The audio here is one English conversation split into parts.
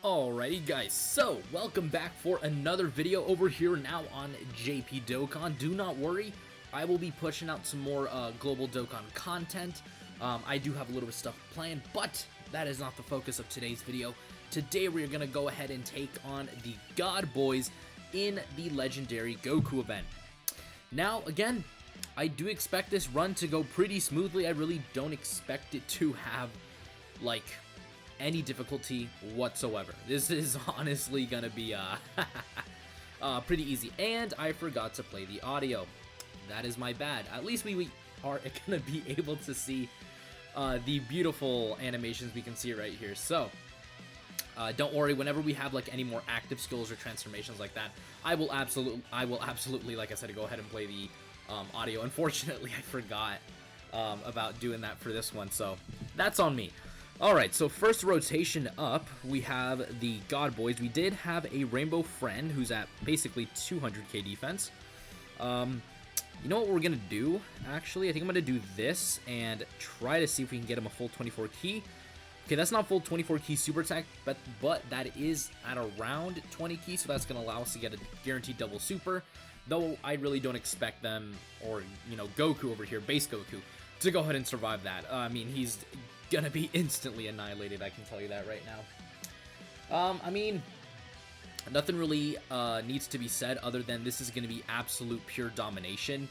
Alrighty guys, so welcome back for another video over here now on JP Dokkan. Do not worry, I will be pushing out some more global Dokkan content. I do have a little bit of stuff planned, but that is not the focus of today's video. Today we are going to go ahead and take on the God Boys in the legendary Goku event. Now again, I do expect this run to go pretty smoothly. I really don't expect it to have like any difficulty whatsoever. This is honestly gonna be pretty easy, and I forgot to play the audio. That is my bad. At least we are gonna be able to see the beautiful animations we can see right here. So don't worry, whenever we have like any more active skills or transformations like that, I will absolutely, like I said, go ahead and play the audio. Unfortunately, I forgot about doing that for this one, so that's on me. Alright, so first rotation up, we have the God Boys. We did have a Rainbow Friend who's at basically 200k defense. You know what we're going to do, actually? I think I'm going to do this and try to see if we can get him a full 24 key. Okay, that's not full 24 key super attack, but that is at around 20 key, so that's going to allow us to get a guaranteed double super. Though I really don't expect them, or, you know, Goku over here, base Goku, to go ahead and survive that. I mean, he's gonna be instantly annihilated, I can tell you that right now. I mean, nothing really needs to be said other than this is gonna be absolute pure domination.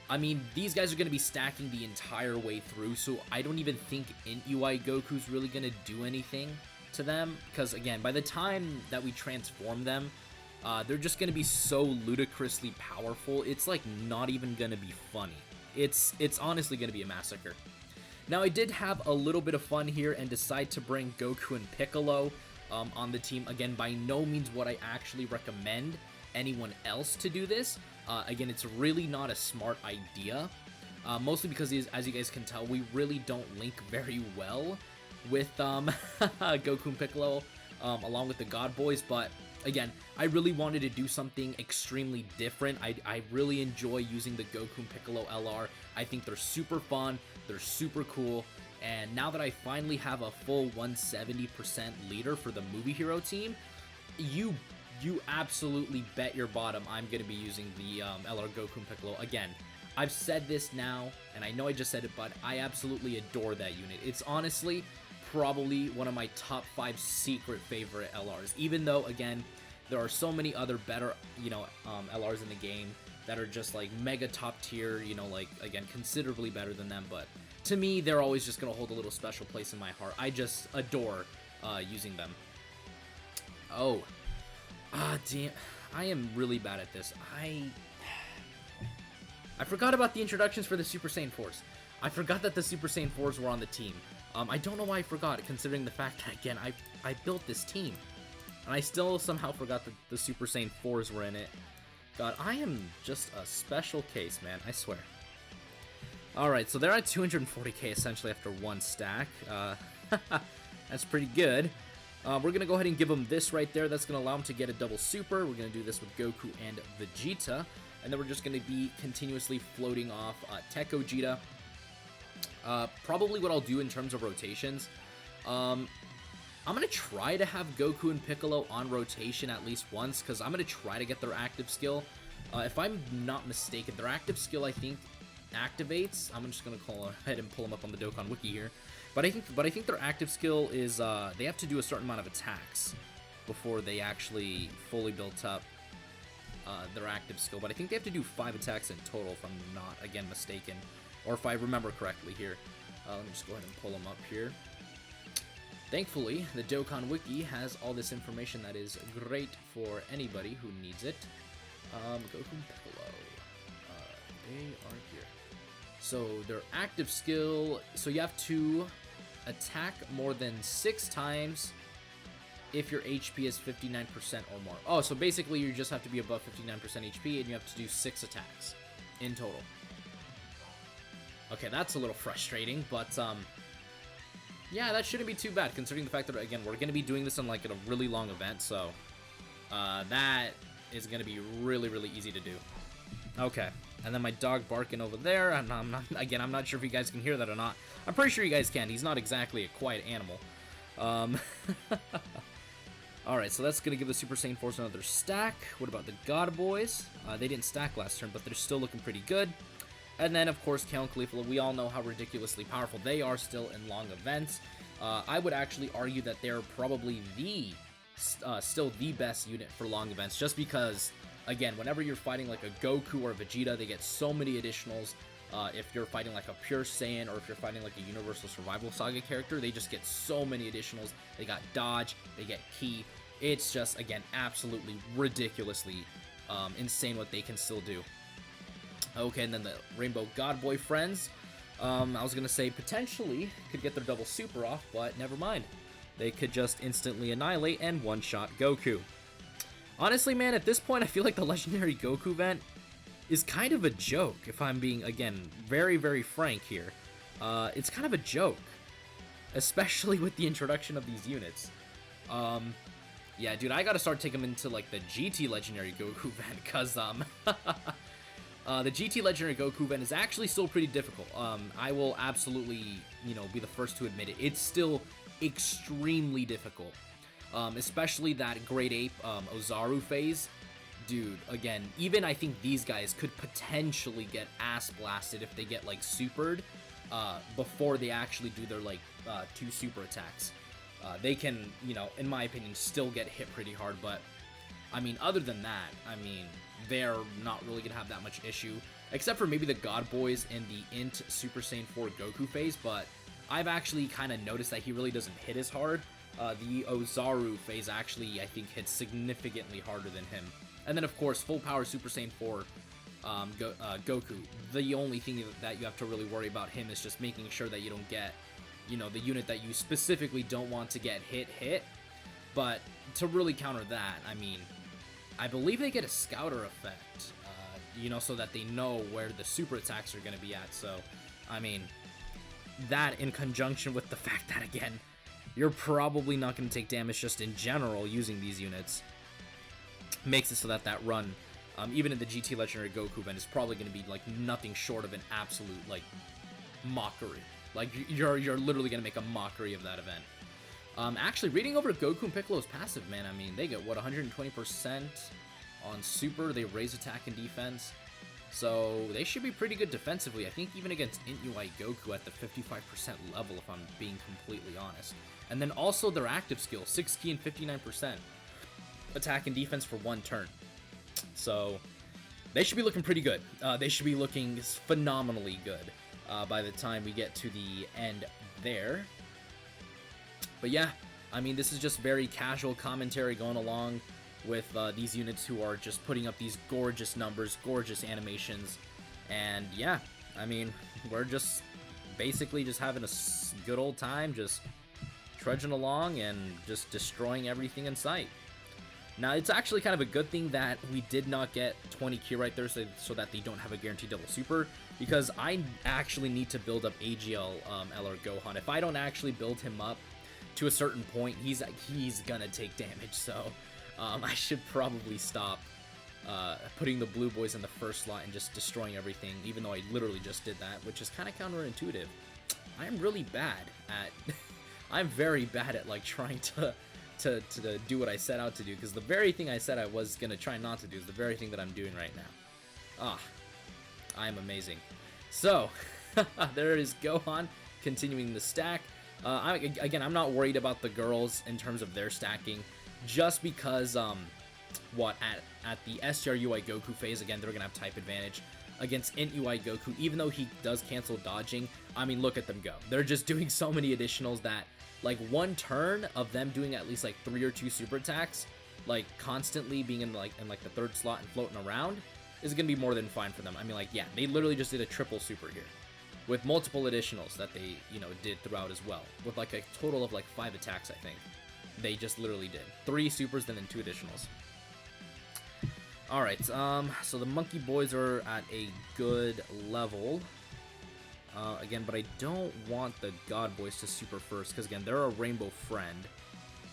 I mean, these guys are gonna be stacking the entire way through, so I don't even think UI Goku's really gonna do anything to them, because again, by the time that we transform them, they're just gonna be so ludicrously powerful, it's like not even gonna be funny. It's honestly gonna be a massacre. Now, I did have a little bit of fun here and decide to bring Goku and Piccolo on the team. Again, by no means would I actually recommend anyone else to do this. Again, it's really not a smart idea, mostly because, as you guys can tell, we really don't link very well with Goku and Piccolo along with the God Boys, but again, I really wanted to do something extremely different. I really enjoy using the Goku and Piccolo LR. I think they're super fun, they're super cool, and now that I finally have a full 170% leader for the movie hero team, you absolutely bet your bottom I'm going to be using the LR Goku and Piccolo. Again, I've said this now, and I know I just said it, but I absolutely adore that unit. It's honestly probably one of my top 5 secret favorite LRs, even though, again, there are so many other better, you know, LRs in the game that are just like mega top tier, you know, like, again, considerably better than them, but to me, they're always just going to hold a little special place in my heart. I just adore using them. Oh, damn, I am really bad at this. I forgot about the introductions for the Super Saiyan 4s. I forgot that the Super Saiyan 4s were on the team. I don't know why I forgot, considering the fact that, again, I built this team. And I still somehow forgot that the Super Saiyan 4s were in it. God, I am just a special case, man, I swear. Alright, so they're at 240k essentially after one stack. That's pretty good. We're going to go ahead and give them this right there. That's going to allow them to get a double super. We're going to do this with Goku and Vegeta. And then we're just going to be continuously floating off Tech Gogeta. Probably what I'll do in terms of rotations, I'm going to try to have Goku and Piccolo on rotation at least once, because I'm going to try to get their active skill. If I'm not mistaken, their active skill, I think, activates. I'm just going to go ahead and pull them up on the Dokkan Wiki here. But I think their active skill is, they have to do a certain amount of attacks before they actually fully built up their active skill. But I think they have to do 5 attacks in total, if I'm not, again, mistaken. Or if I remember correctly here. Let me just go ahead and pull them up here. Thankfully, the Dokkan Wiki has all this information that is great for anybody who needs it. Goku and Piccolo. They are here. So, their active skill... So, you have to attack more than 6 times if your HP is 59% or more. Oh, so basically you just have to be above 59% HP and you have to do 6 attacks in total. Okay, that's a little frustrating, but, yeah, that shouldn't be too bad, considering the fact that, again, we're going to be doing this in, like, a really long event, so, that is going to be really, really easy to do. Okay, and then my dog barking over there, and I'm not sure if you guys can hear that or not. I'm pretty sure you guys can. He's not exactly a quiet animal. Alright, so that's going to give the Super Saiyan 4s another stack. What about the God Boys? They didn't stack last turn, but they're still looking pretty good. And then, of course, Count Caulifla. We all know how ridiculously powerful they are still in long events. I would actually argue that they're probably still the best unit for long events, just because, again, whenever you're fighting like a Goku or a Vegeta, they get so many additionals. If you're fighting like a pure Saiyan, or if you're fighting like a Universal Survival Saga character, they just get so many additionals. They got dodge, they get ki. It's just, again, absolutely ridiculously insane what they can still do. Okay, and then the Rainbow God Boy friends. I was going to say potentially could get their double super off, but never mind. They could just instantly annihilate and one-shot Goku. Honestly, man, at this point, I feel like the Legendary Goku event is kind of a joke, if I'm being, again, very, very frank here. It's kind of a joke, especially with the introduction of these units. Yeah, dude, I gotta start taking them into, like, the GT Legendary Goku event, because, the GT Legendary Goku event is actually still pretty difficult. I will absolutely, be the first to admit it. It's still extremely difficult. Especially that Great Ape, Ozaru phase. Dude, again, even I think these guys could potentially get ass blasted if they get, like, supered, before they actually do their, like, 2 super attacks. They can, in my opinion, still get hit pretty hard, but, I mean, other than that, I mean, they're not really going to have that much issue, except for maybe the God Boys in the Int Super Saiyan 4 Goku phase, but I've actually kind of noticed that he really doesn't hit as hard. The Ozaru phase actually, I think, hits significantly harder than him. And then, of course, full power Super Saiyan 4 Goku. The only thing that you have to really worry about him is just making sure that you don't get, the unit that you specifically don't want to get hit. But to really counter that, I mean, I believe they get a Scouter effect, so that they know where the super attacks are going to be at. So, I mean, that in conjunction with the fact that, again, you're probably not going to take damage just in general using these units, makes it so that run, even in the GT Legendary Goku event, is probably going to be, like, nothing short of an absolute, like, mockery. Like, you're literally going to make a mockery of that event. Actually, reading over Goku and Piccolo's passive, man, I mean, they get, what, 120% on super, they raise attack and defense, so they should be pretty good defensively. I think even against Int UI Goku at the 55% level, if I'm being completely honest. And then also their active skill, 6 ki and 59% attack and defense for 1 turn. So they should be looking pretty good. They should be looking phenomenally good by the time we get to the end there. But yeah, I mean, this is just very casual commentary going along with these units who are just putting up these gorgeous numbers, gorgeous animations. And yeah, I mean, we're just basically just having a good old time, just trudging along and just destroying everything in sight. Now, it's actually kind of a good thing that we did not get 20 Ki right there, so that they don't have a guaranteed double super, because I actually need to build up AGL LR Gohan. If I don't actually build him up to a certain point, he's gonna take damage, so I should probably stop putting the blue boys in the first slot and just destroying everything, even though I literally just did that, which is kind of counterintuitive. I'm really bad at I'm very bad at, like, trying to do what I set out to do, because the very thing I said I was gonna try not to do is the very thing that I'm doing right now. I'm amazing. So there is Gohan continuing the stack. Again, I'm not worried about the girls in terms of their stacking, just because at the STR UI Goku phase, again, they're gonna have type advantage against Int UI Goku. Even though he does cancel dodging, I mean, look at them go. They're just doing so many additionals that, like, 1 turn of them doing at least like 3 or 2 super attacks, like constantly being in the 3rd slot and floating around, is gonna be more than fine for them. I mean, like, yeah, they literally just did a triple super here with multiple additionals that they, did throughout as well, with like a total of like 5 attacks. I think they just literally did 3 supers, then 2 additionals. All right, so the Monkey Boys are at a good level. Again, but I don't want the God Boys to super first, because again, they're a Rainbow friend,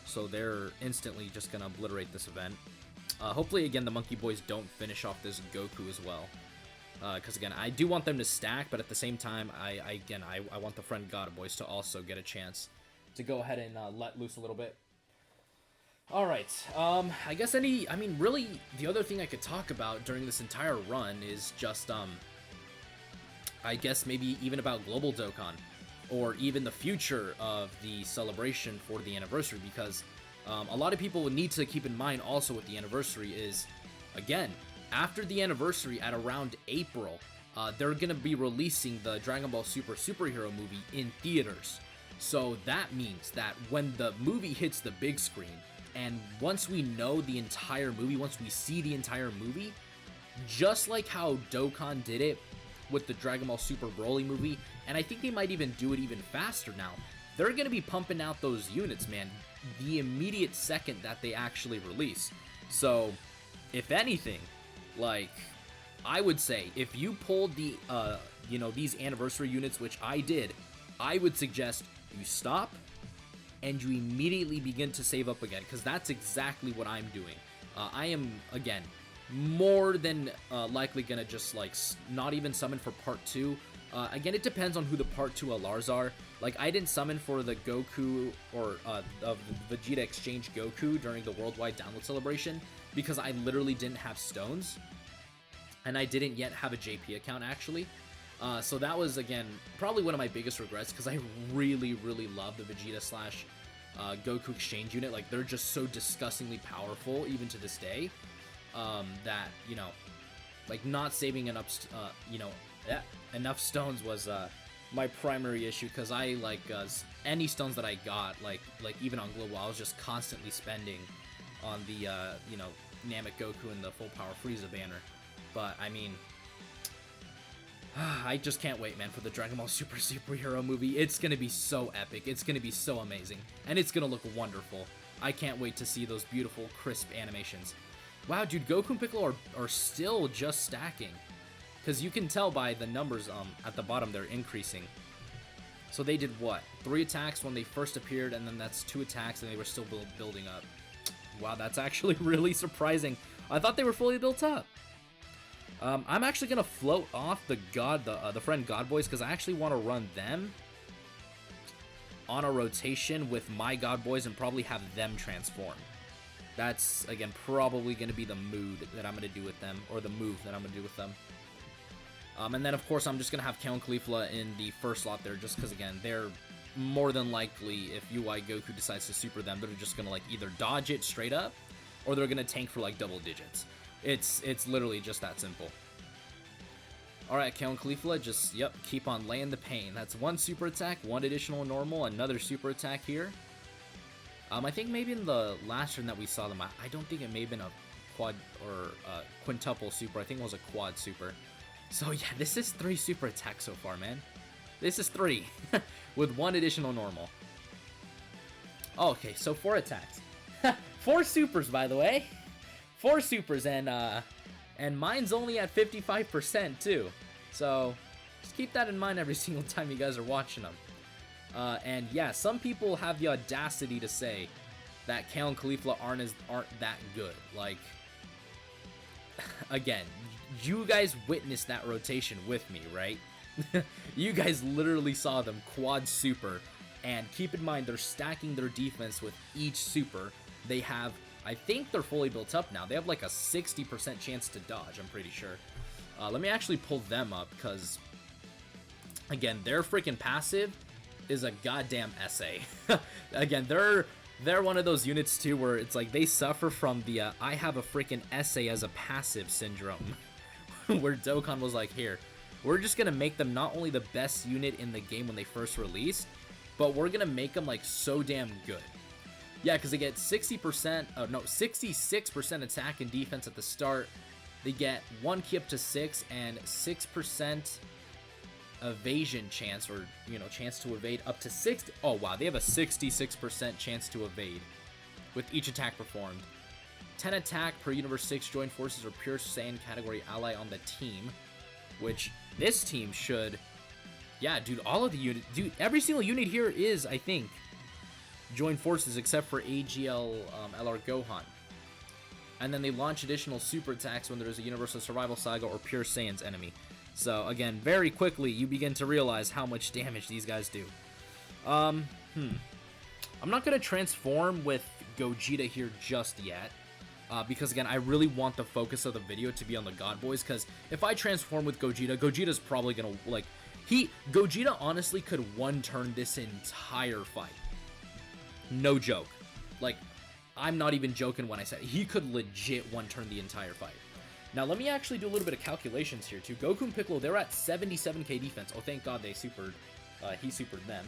so they're instantly just gonna obliterate this event. Hopefully, again, the Monkey Boys don't finish off this Goku as well, because again, I do want them to stack, but at the same time, I want the friend God Boys to also get a chance to go ahead and let loose a little bit. Alright, I guess really, the other thing I could talk about during this entire run is just, I guess maybe even about Global Dokkan, or even the future of the celebration for the anniversary, because a lot of people would need to keep in mind also with the anniversary is, again, after the anniversary at around April, they're going to be releasing the Dragon Ball Super superhero movie in theaters. So that means that when the movie hits the big screen, and once we know the entire movie, once we see the entire movie, just like how Dokkan did it with the Dragon Ball Super Broly movie, and I think they might even do it even faster now, they're going to be pumping out those units, man, the immediate second that they actually release. So, if anything, like, I would say, if you pulled the, these anniversary units, which I did, I would suggest you stop, and you immediately begin to save up again, because that's exactly what I'm doing. I am, again, more than likely gonna just, like, not even summon for part 2. Again, it depends on who the part 2 LRs are. Like, I didn't summon for the Goku, or the Vegeta Exchange Goku during the Worldwide Download Celebration, because I literally didn't have stones, and I didn't yet have a JP account, actually. So that was, again, probably one of my biggest regrets, because I really, really love the Vegeta slash Goku exchange unit. Like, they're just so disgustingly powerful, even to this day, that, like, not saving enough, enough stones was my primary issue, because I, like, any stones that I got, like even on Global, I was just constantly spending on the, Namek Goku and the Full Power Frieza banner. But, I mean, I just can't wait, man, for the Dragon Ball Super superhero movie. It's gonna be so epic. It's gonna be so amazing. And it's gonna look wonderful. I can't wait to see those beautiful, crisp animations. Wow, dude, Goku and Piccolo are still just stacking. Because you can tell by the numbers at the bottom, they're increasing. So they did what? 3 attacks when they first appeared, and then that's 2 attacks, and they were still building up. Wow, that's actually really surprising. I thought they were fully built up. I'm actually gonna float off the friend God Boys, because I actually want to run them on a rotation with my God Boys and probably have them transform. That's, again, probably gonna be the mood that I'm gonna do with them, or the move that I'm gonna do with them. And then, of course, I'm just gonna have Kale and Caulifla in the first slot there, just because, again, they're more than likely, if UI Goku decides to super them, they're just gonna, like, either dodge it straight up, or they're gonna tank for, like, double digits. It's literally just that simple. Alright, Kale and Caulifla, just, yep, keep on laying the pain. That's 1 super attack, 1 additional normal, another super attack here. I think maybe in the last turn that we saw them, I don't think it may have been a quad or quintuple super. I think it was a quad super. So yeah, this is 3 super attacks so far, man. This is 3, with 1 additional normal. Oh, okay, so 4 attacks. 4 supers, by the way. 4 supers, and mine's only at 55% too. So just keep that in mind every single time you guys are watching them. And yeah, some people have the audacity to say that Kale and Caulifla aren't that good. Like, again, you guys witnessed that rotation with me, right? You guys literally saw them quad super, and keep in mind they're stacking their defense with each super. They have, I think they're fully built up now. They have like a 60% chance to dodge, I'm pretty sure. Let me actually pull them up, because, again, their freaking passive is a goddamn essay. Again, they're one of those units too where it's like they suffer from the I have a freaking essay as a passive syndrome. Where Dokkan was like, here, we're just gonna make them not only the best unit in the game when they first released, but we're gonna make them like so damn good. Yeah, because they get 66% attack and defense at the start. They get 1 key up to 6 and 6% evasion chance, or, chance to evade up to 6. Oh, wow, they have a 66% chance to evade with each attack performed. 10 attack per Universe 6 joined forces or pure Saiyan category ally on the team, which this team should, yeah, dude, all of the units, dude, every single unit here is, I think, joined forces except for AGL LR Gohan. And then they launch additional super attacks when there's a Universal Survival Saga or Pure Saiyan's enemy. So again, very quickly you begin to realize how much damage these guys do. I'm not gonna transform with Gogeta here just yet. Because again, I really want the focus of the video to be on the God Boys, because if I transform with Gogeta, Gogeta's probably gonna, like, Gogeta honestly could one-turn this entire fight. No joke. Like, I'm not even joking when I said he could legit one-turn the entire fight. Now, let me actually do a little bit of calculations here, too. Goku and Piccolo, they're at 77k defense. Oh, thank God they supered, he supered them.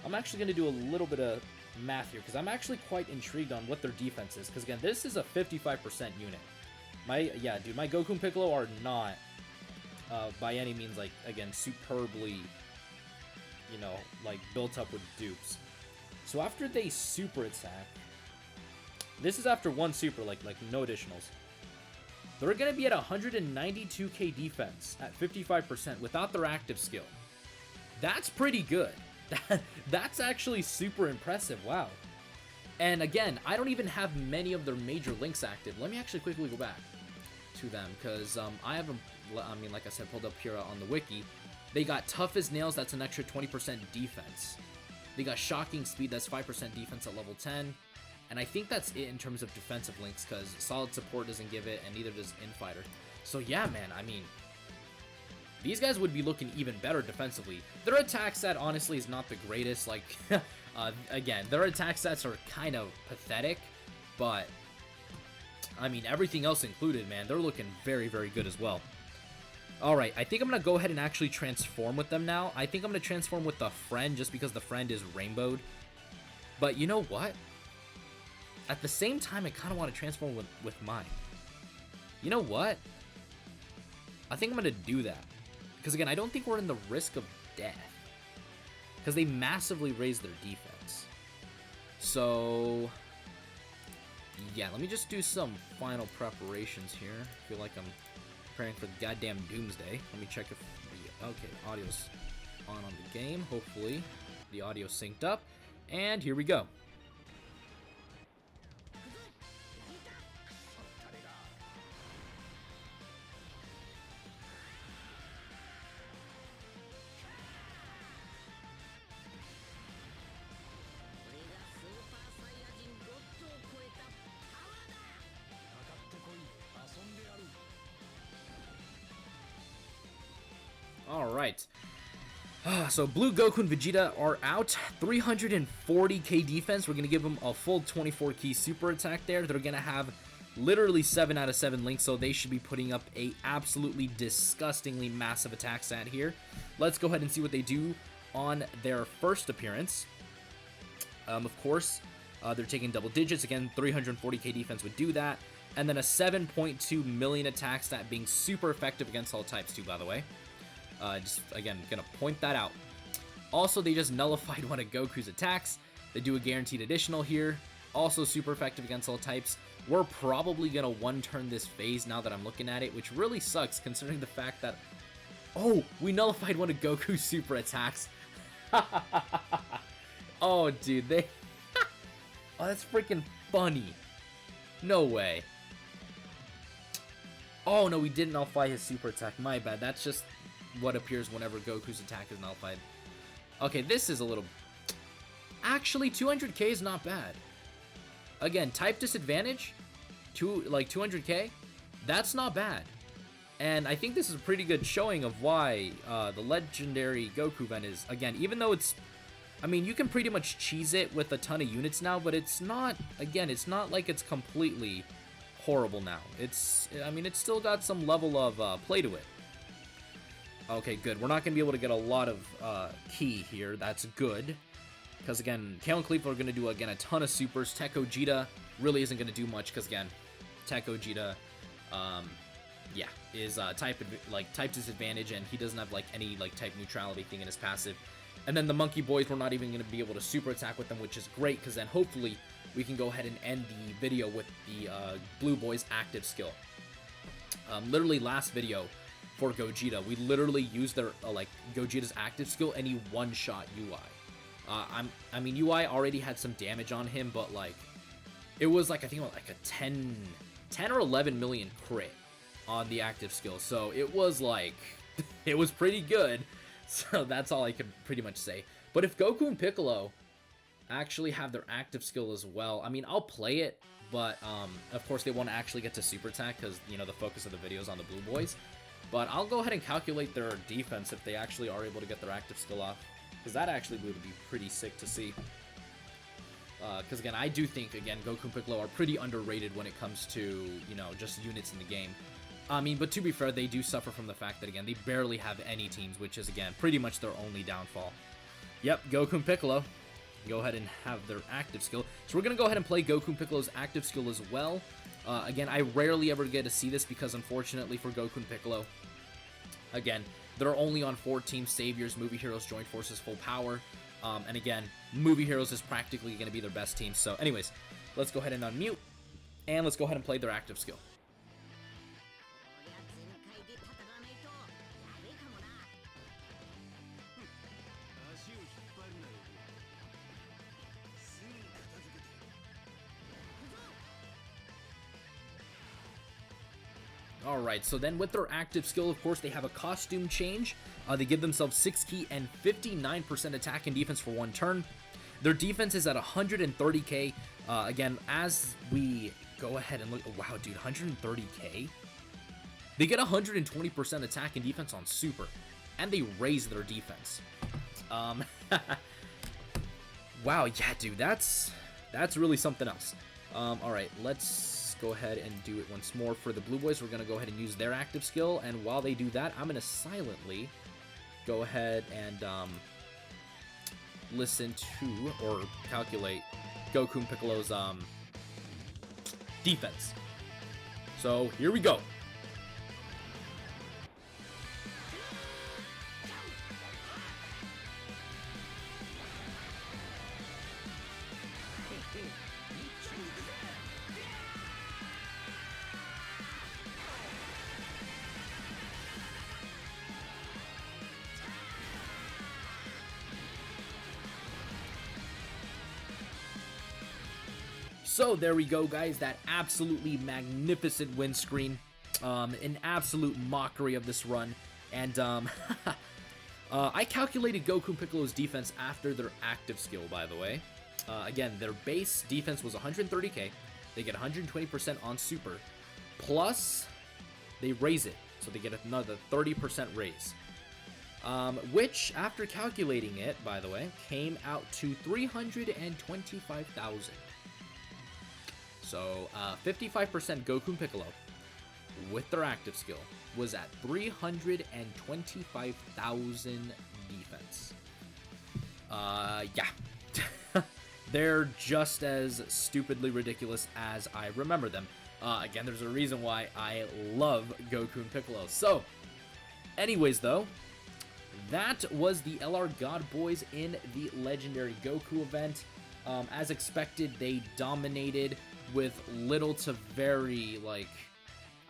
I'm actually going to do a little bit of math here, because I'm actually quite intrigued on what their defense is. Because, again, this is a 55% unit. My Goku and Piccolo are not, by any means, like, again, superbly, you know, like, built up with dupes. So, after they super attack, this is after one super, like no additionals. They're going to be at 192k defense at 55% without their active skill. That's pretty good. That's actually super impressive. Wow. And again, I don't even have many of their major links active. Let me actually quickly go back to them, because I have them, I mean, like I said, pulled up here on the wiki. They got Tough as Nails, that's an extra 20% defense. They got Shocking Speed, that's 5% defense at level 10. And I think that's it in terms of defensive links, because Solid Support doesn't give it, and neither does Infighter. So yeah, man, I mean, these guys would be looking even better defensively. Their attack stat, honestly, is not the greatest. Like, again, their attack stats are kind of pathetic, but, I mean, everything else included, man, they're looking very, very good as well. Alright, I think I'm going to go ahead and actually transform with them now. I think I'm going to transform with the Friend, just because the Friend is rainbowed. But you know what? At the same time, I kind of want to transform with mine. You know what? I think I'm going to do that. Because again, I don't think we're in the risk of death. Because they massively raised their defense. So, yeah, let me just do some final preparations here. I feel like I'm preparing for the goddamn doomsday. Let me check if the, okay, audio's on the game. Hopefully the audio's synced up. And here we go. Alright, so Blue Goku and Vegeta are out. 340k defense. We're going to give them a full 24k super attack there. They're going to have literally 7 out of 7 links, so they should be putting up a absolutely disgustingly massive attack stat here. Let's go ahead and see what they do on their first appearance. Of course, they're taking double digits. Again, 340k defense would do that. And then a 7.2 million attack stat, being super effective against all types too, by the way. Just, again, gonna point that out. Also, they just nullified one of Goku's attacks. They do a guaranteed additional here. Also super effective against all types. We're probably gonna one-turn this phase now that I'm looking at it, which really sucks considering the fact that... Oh, we nullified one of Goku's super attacks. Oh, dude, they... Oh, that's freaking funny. No way. Oh, no, we didn't nullify his super attack. My bad. That's just what appears whenever Goku's attack is nullified. Okay, this is a little... Actually, 200k is not bad. Again, type disadvantage, like 200k, that's not bad. And I think this is a pretty good showing of why the legendary Goku event is, again, even though it's... I mean, you can pretty much cheese it with a ton of units now, but it's not, again, it's not like it's completely horrible now. It's, I mean, it's still got some level of play to it. Okay, good. We're not going to be able to get a lot of key here. That's good. Because, again, Kale and Cleef are going to do, again, a ton of supers. Tech Gogeta really isn't going to do much because, again, Tech Gogeta, yeah, is type disadvantage, and he doesn't have, like, any, like, type neutrality thing in his passive. And then the Monkey Boys, we're not even going to be able to super attack with them, which is great, because then hopefully we can go ahead and end the video with the Blue Boys active skill. Literally last video for Gogeta, we literally used their, like, Gogeta's active skill, and he one-shot UI. I mean, UI already had some damage on him, but, like, it was, like, I think, like a 10 or 11 million crit on the active skill, so it was, like, it was pretty good, so that's all I could pretty much say. But if Goku and Piccolo actually have their active skill as well. I mean, I'll play it, but of course they won't actually get to super attack because, you know, the focus of the video is on the blue boys. But I'll go ahead and calculate their defense if they actually are able to get their active skill off, because that actually would be pretty sick to see. Because again, I do think, again, Goku and Piccolo are pretty underrated when it comes to, you know, just units in the game. I mean, but to be fair, they do suffer from the fact that, again, they barely have any teams, which is, again, pretty much their only downfall. Yep, Goku and Piccolo go ahead and have their active skill. So we're going to go ahead and play Goku and Piccolo's active skill as well. Again, I rarely ever get to see this because, unfortunately, for Goku and Piccolo, again, they're only on 4 teams: Saviors, Movie Heroes, Joint Forces, Full Power. And again, Movie Heroes is practically going to be their best team. So anyways, let's go ahead and unmute, and let's go ahead and play their active skill. Alright, so then with their active skill, of course, they have a costume change. They give themselves 6 ki and 59% attack and defense for 1 turn. Their defense is at 130k. Again, as we go ahead and look... Oh, wow, dude, 130k? They get 120% attack and defense on super. And they raise their defense. Wow, yeah, dude, that's really something else. Alright, let's go ahead and do it once more. For the blue boys, we're going to go ahead and use their active skill, and while they do that, I'm going to silently go ahead and listen to, or calculate, Goku and Piccolo's defense. So here we go. So there we go, guys. That absolutely magnificent win screen. An absolute mockery of this run. And I calculated Goku and Piccolo's defense after their active skill, by the way. Again, their base defense was 130k. They get 120% on super. Plus, they raise it. So they get another 30% raise. Which, after calculating it, by the way, came out to 325,000. So, 55% Goku and Piccolo, with their active skill, was at 325,000 defense. Yeah. They're just as stupidly ridiculous as I remember them. Again, there's a reason why I love Goku and Piccolo. So, anyways, though, that was the LR God Boys in the Legendary Goku event. As expected, they dominated with little to very, like...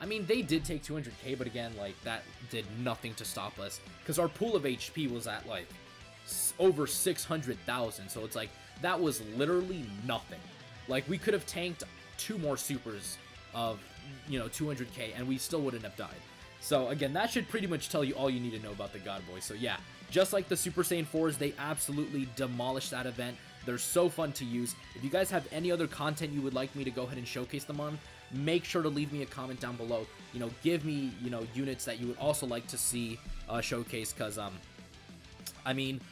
I mean, they did take 200k, but again, like, that did nothing to stop us. Because our pool of HP was at, like, over 600,000. So it's like, that was literally nothing. Like, we could have tanked 2 more supers of, you know, 200k, and we still wouldn't have died. So, again, that should pretty much tell you all you need to know about the God Boys. So, yeah, just like the Super Saiyan 4s, they absolutely demolished that event. They're so fun to use. If you guys have any other content you would like me to go ahead and showcase them on, make sure to leave me a comment down below. You know, give me, you know, units that you would also like to see showcase, because, I mean,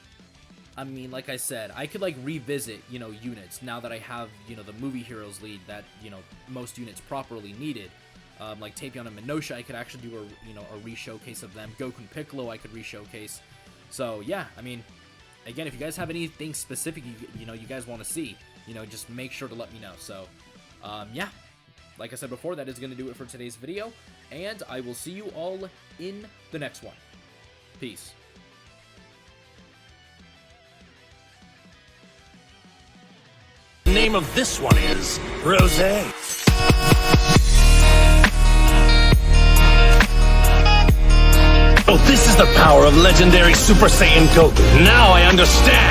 like I said, I could, like, revisit, you know, units now that I have, you know, the Movie Heroes lead that, you know, most units properly needed. Like Tapion and Minosha, I could actually do a, you know, a re-showcase of them. Goku and Piccolo, I could re-showcase. So, yeah, I mean... Again, if you guys have anything specific you know you guys want to see, you know, just make sure to let me know. So, yeah, like I said before, that is going to do it for today's video, and I will see you all in the next one. Peace. The name of this one is Rosé. Oh, this is the power of legendary Super Saiyan Goku. Now I understand.